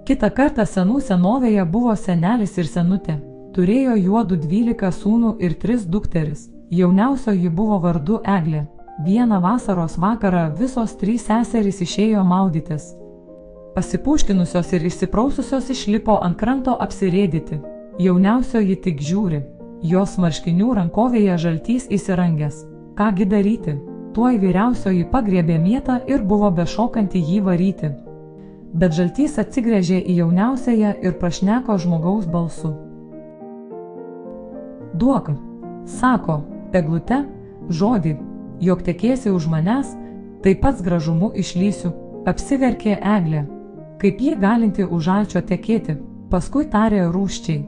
Kitą kartą senų senovėje buvo senelis ir senutė. Turėjo juodu 12 sūnų ir 3 dukteris. Jauniausioji buvo vardu Eglė. Vieną vasaros vakarą visos 3 seserys išėjo maudytis. Pasipūškinusios ir išsipraususios išlipo ant kranto apsirėdyti. Jauniausioji tik žiūri. Jos marškinių rankovėje žaltys įsirangęs. Kągi daryti? Tuoj vyriausioji pagriebė mietą ir buvo bešokanti jį varyti. Bet žaltys atsigręžė į jauniausiąją ir prašneko žmogaus balsu. Duok, sako, Eglute, žodį, jog tekėsi už manęs, tai pats gražumu išlysiu, apsiverkė Eglė. Kaip ji galinti už žalčio tekėti, paskui tarė rūsčiai.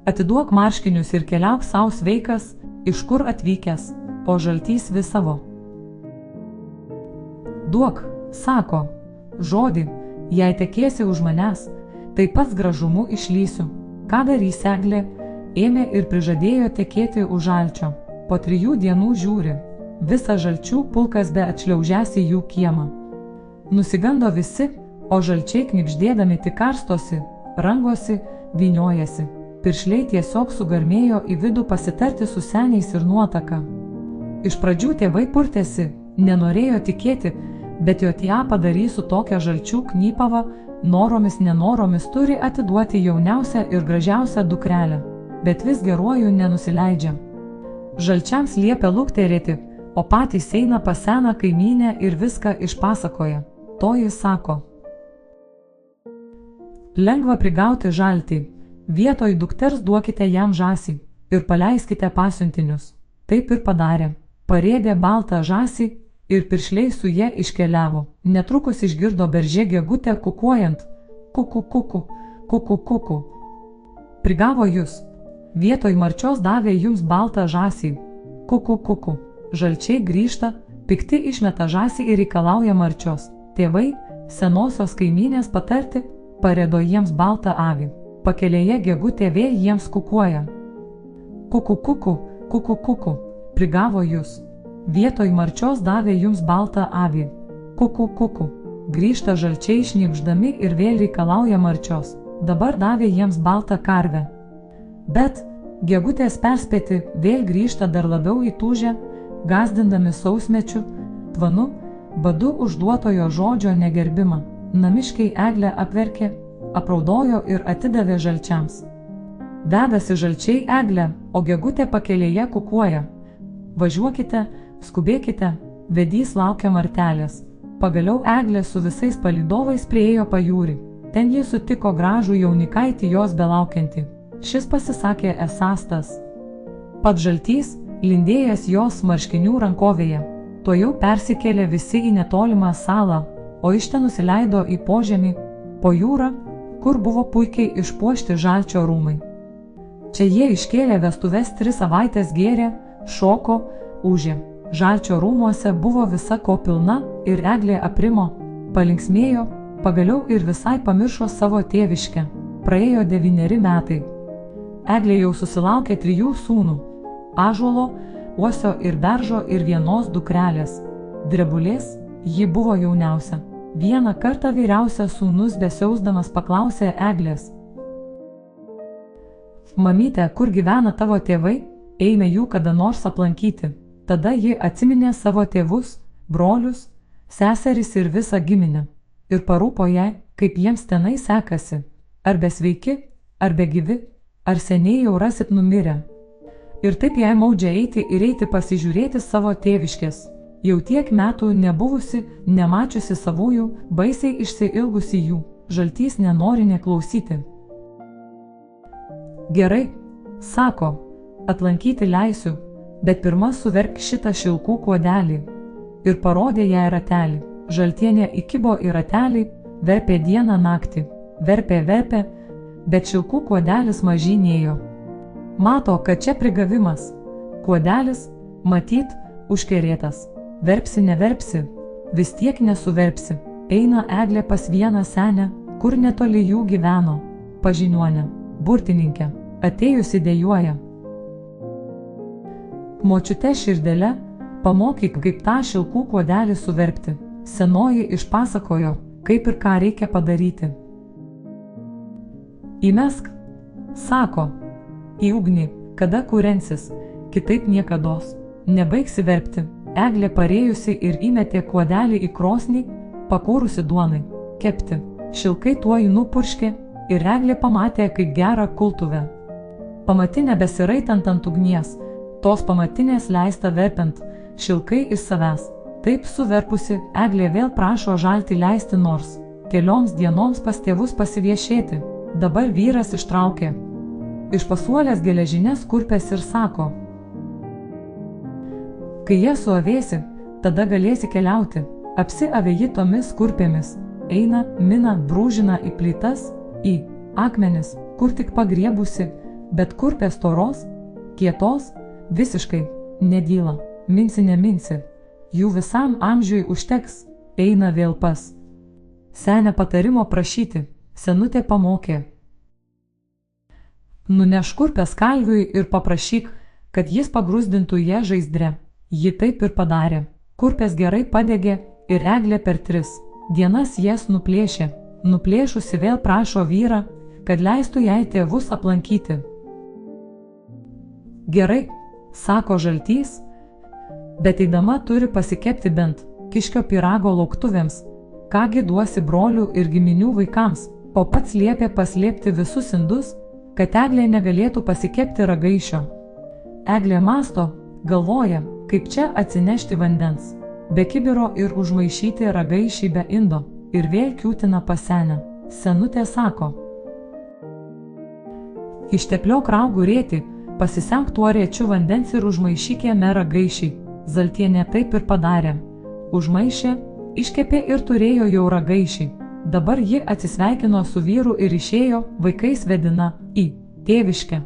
Atiduok marškinius ir keliauk sau sveikas, iš kur atvykęs, o žaltys vis savo. Duok, sako, žodį, jei tekėsi už manęs, tai pats gražumu išlysiu. Ką darys Eglė, ėmė ir prižadėjo tekėti už žalčio. Po 3 dienų žiūri, visą žalčių pulkas be atšliaužęs į jų kiemą. Nusigando visi, o žalčiai knibždėdami tik karstosi, rangosi, vyniojasi. Piršliai tiesiog sugarmėjo į vidų pasitarti su seniais ir nuotaka. Iš pradžių tėvai purtėsi, nenorėjo tikėti, bet jo tie padarys su tokia žalčių knypava, noromis nenoromis turi atiduoti jauniausią ir gražiausią dukrelę, bet vis geruoju nenusileidžia. Žalčiams liepia lukterėti, o patys eina pas seną kaimynę ir viską išpasakoja. Toji sako. Lengva prigauti žaltį, vietoj dukters duokite jam žąsį ir paleiskite pasiuntinius. Taip ir padarė. Parėdė baltą žąsį ir piršliai su jie iškeliavo. Netrukus išgirdo beržė gegutę kukuojant. Kuku, kuku, kuku, kuku. Prigavo jūs. Vietoj marčios davė jums baltą žąsį. Kuku, kuku. Žalčiai grįžta, pikti išmeta žąsį ir reikalauja marčios. Tėvai, senosios kaimynės patarti, parėdo jiems baltą avį. Pakelėje gegutė vėl jiems kukuoja. Kuku, kuku, kuku, kuku. Prigavo jūs. Vietoj marčios davė jums baltą avį. Kuku, kuku. Grįžta žalčiai šnibždami ir vėl reikalauja marčios. Dabar davė jiems baltą karvę. Bet, gegutės perspėti, vėl grįžta dar labiau įtūžę, gąsdindami sausmečiu, tvanu, badu užduotojo žodžio negerbimą. Namiškiai Eglę apverkė, apraudojo ir atidavė žalčiams. Vedasi žalčiai Eglę, o gegutė pakelėje kukuoja. Važiuokite, skubėkite, vedys laukia martelės. Pagaliau Eglė su visais palydovais priėjo pajūrį. Ten ji sutiko gražų jaunikaitį jos belaukiantį. Šis pasisakė esąs tas. Pats žaltys, lindėjęs jos marškinių rankovėje. Tuojau persikėlė visi į netolimą salą, o iš ten nusileido į požemį, po jūrą, kur buvo puikiai išpuošti žalčio rūmai. Čia jie iškėlė vestuves 3 savaitės gėrė, šoko, ūžė. Žalčio rūmuose buvo visa ko pilna ir Eglė aprimo, palinksmėjo, pagaliau ir visai pamiršo savo tėviškę. Praėjo 9 metai. Eglė jau susilaukė 3 sūnų – ąžuolo, uosio ir beržo ir 1 dukrelės. Drebulės, ji buvo jauniausia. Vieną kartą vyriausias sūnus besiausdamas paklausė Eglės. Mamyte, kur gyvena tavo tėvai? Eime jų kada nors aplankyti. Tada ji atsiminė savo tėvus, brolius, seseris ir visą giminę. Ir parūpo jai, kaip jiems tenai sekasi. Ar besveiki, ar begyvi, ar seniai jau rasit numirę. Ir taip jai maudžia eiti ir eiti pasižiūrėti savo tėviškės. Jau tiek metų nebuvusi, nemačiusi savųjų, baisiai išsiilgusi jų. Žaltys nenori neklausyti. Gerai, sako, atlankyti leisiu, bet pirma suverk šitą šilkų kuodelį. Ir parodė jai ratelį. Žaltienė įkibo į ratelį, verpė dieną naktį. Verpė, bet šilkų kuodelis mažynėjo. Mato, kad čia prigavimas. Kuodelis, matyt, užkerėtas. Verpsi, neverpsi, vis tiek nesuverpsi. Eina Eglė pas vieną senę, kur netoli jų gyveno. Pažiniuonę, burtininkę, atėjusi dejuoja. Močiute širdele, pamokyk, kaip tą šilkų kuodelį suverpti. Senoji išpasakojo, kaip ir ką reikia padaryti. Įmesk, sako, į ugnį, kada kūrensis, kitaip niekados. Nebaigsi verpti. Eglė parėjusi ir įmetė kuodelį į krosnį, pakūrusi duonai kepti. Šilkai tuoj nupurškė ir Eglė pamatė, kaip gerą kultuvę. Pamatinę besiraitant ant ugnies, tos pamatinės leista verpiant, šilkai iš savęs. Taip suverpusi, Eglė vėl prašo žaltį leisti nors kelioms dienoms pas tėvus pasiviešėti. Dabar vyras ištraukė iš pasuolės geležinės kurpes ir sako: kai jie suavėsi, tada galėsi keliauti. Apsiavė ji tomis kurpėmis, eina, mina, brūžina į plytas, į akmenis, kur tik pagriebusi, bet kurpės storos, kietos, visiškai nedyla, minsi neminsi, jų visam amžiui užteks, eina vėl pas senę patarimo prašyti, senutė pamokė. Nuneš kurpės kalviui ir paprašyk, kad jis pagrūzdintų ją žaizdre. Ji taip ir padarė. Kurpės gerai padegė ir Eglė per 3 dienas jas nuplėšė. Nuplėšusi vėl prašo vyrą, kad leistų jai tėvus aplankyti. Gerai, sako žaltys, bet eidama turi pasikepti bent kiškio pyrago lauktuvėms, kągi duosi brolių ir giminių vaikams, o pats liepė paslėpti visus indus, kad Eglė negalėtų pasikepti ragaišio. Eglė mąsto, galvoja, kaip čia atsinešti vandens, be kibiro ir užmaišyti ragaišį be indo, ir vėl kiūtina pas senę. Senutė sako: ištepliok raugų rėtį, pasisemk tuo rėčiu vandens ir užmaišyk jame ragaišį. Zaltienė taip ir padarė. Užmaišė, iškepė ir turėjo jau ragaišį. Dabar ji atsisveikino su vyru ir išėjo, vaikais vedina į tėviškę.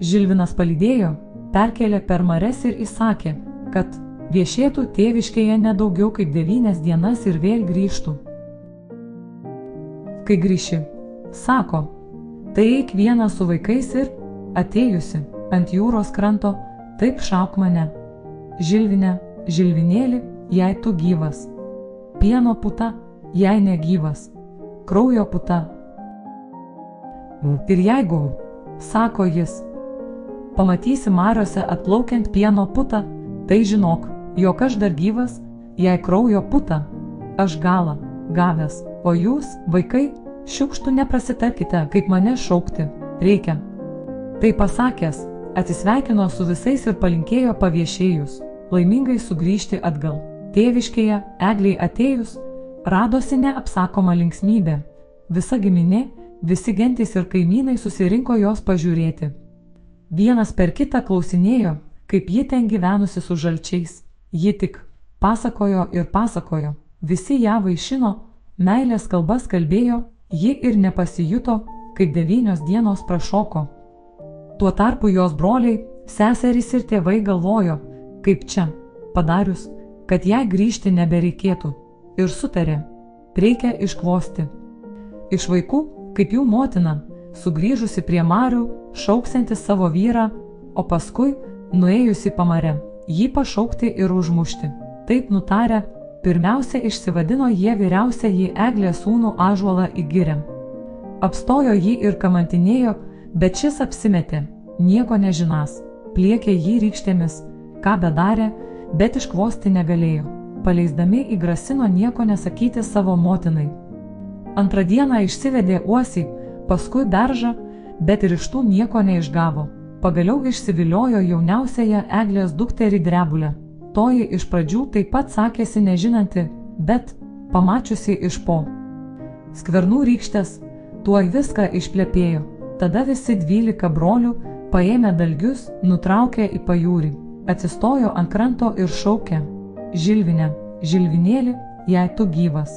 Žilvinas palydėjo, perkėlė per marias ir įsakė, kad viešėtų tėviškėje nedaugiau kaip 9 dienas ir vėl grįžtų. Kai grįši, sako, tai eik vienas su vaikais ir, atėjusi ant jūros kranto, taip šauk mane. Žilvinė, žilvinėli, jei tu gyvas. Pieno puta, jei negyvas. Kraujo puta. Ir jeigu, sako jis, pamatysi mariose atplaukiant pieno putą, tai žinok, jog aš dar gyvas, jei kraujo puta, aš galą gavęs, o jūs, vaikai, šiukštų neprasitarkite, kaip mane šaukti reikia. Tai pasakęs, atsisveikino su visais ir palinkėjo paviešėjus laimingai sugrįžti atgal. Tėviškėje, Eglei atėjus, radosi neapsakoma linksmybė. Visa giminė, visi gentys ir kaimynai susirinko jos pažiūrėti. Vienas per kitą klausinėjo, kaip ji ten gyvenusi su žalčiais. Ji tik pasakojo ir pasakojo. Visi ją vaišino, meilės kalbas kalbėjo, ji ir nepasijuto, kaip 9 dienos prašoko. Tuo tarpu jos broliai, seserys ir tėvai galvojo, kaip čia padarius, kad jai grįžti nebereikėtų, ir sutarė, reikia iškvosti. Iš vaikų, kaip jų motina, sugrįžusi prie marių, šauksianti savo vyrą, o paskui, nuėjusi pamare, jį pašaukti ir užmušti. Taip nutarę, pirmiausia išsivadino jie vyriausiąjį Eglės sūnų Ąžuolą į girią. Apstojo jį ir kamantinėjo, bet šis apsimetė, nieko nežinas, pliekė jį rykštėmis, ką bedarė, bet iškvosti negalėjo. Paleisdami įgrasino nieko nesakyti savo motinai. Antrą dieną išsivedė uosį, paskui beržą, bet ir iš tų nieko neišgavo. Pagaliau išsiviliojo jauniausiąją Eglės dukterį Drebulę. Toji iš pradžių taip pat sakėsi nežinanti, bet, pamačiusi iš po skvernų rykštės, tuoj viską išplepėjo. Tada visi 12 brolių, paėmė dalgius, nutraukė į pajūrį, atsistojo ant kranto ir šaukė, Žilvinė, žilvinėli, jei tu gyvas.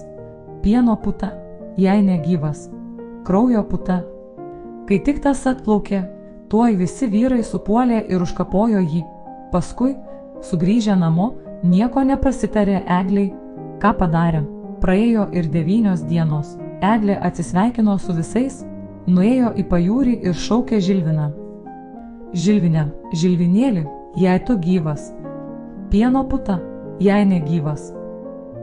Pieno puta, jei negyvas. Kraujo puta. Kai tik tas atplaukė, tuoj visi vyrai supuolė ir užkapojo jį. Paskui, sugrįžę namo, nieko neprasitarė Eglei, ką padarė. Praėjo ir 9 dienos. Eglė atsisveikino su visais, nuėjo į pajūrį ir šaukė Žilviną. Žilvinė, žilvinėli, jei tu gyvas. Pieno puta, jei negyvas.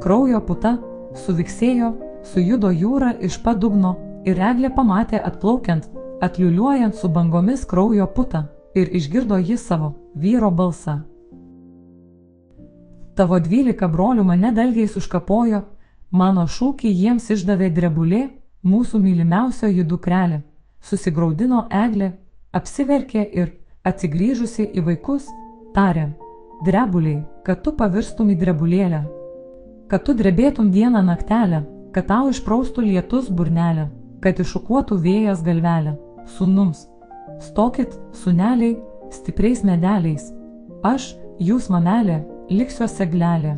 Kraujo puta, suviksėjo, sujudo jūra iš padugno ir eglė pamatė atplaukiant, atliuliuojant su bangomis kraujo putą ir išgirdo jis savo vyro balsą. Tavo 12 brolių mane dalgiais užkapojo, mano šūkį jiems išdavė drebulė, mūsų mylimiausioji dukrelė. Susigraudino eglė, apsiverkė ir, atsigrįžusi į vaikus, tarė: drebuliai, kad tu pavirstum į drebulėlę, kad tu drebėtum dieną naktelę, kad tau išpraustų lietus burnelę, kad iššukuotų vėjas galvelę. Sūnums, stokit, sūneliai, stipriais medeliais, aš, jūs mamelė, liksiuos eglelė.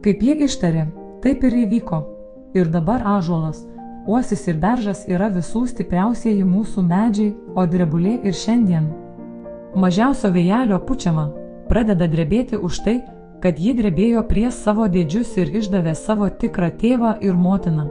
Kaip jie ištarė, taip ir įvyko. Ir dabar ąžuolas, uosis ir beržas yra visų stipriausieji mūsų medžiai, o drebulė ir šiandien. Mažiausio vėjelio pučiama, pradeda drebėti už tai, kad ji drebėjo prieš savo dėdžius ir išdavė savo tikrą tėvą ir motiną.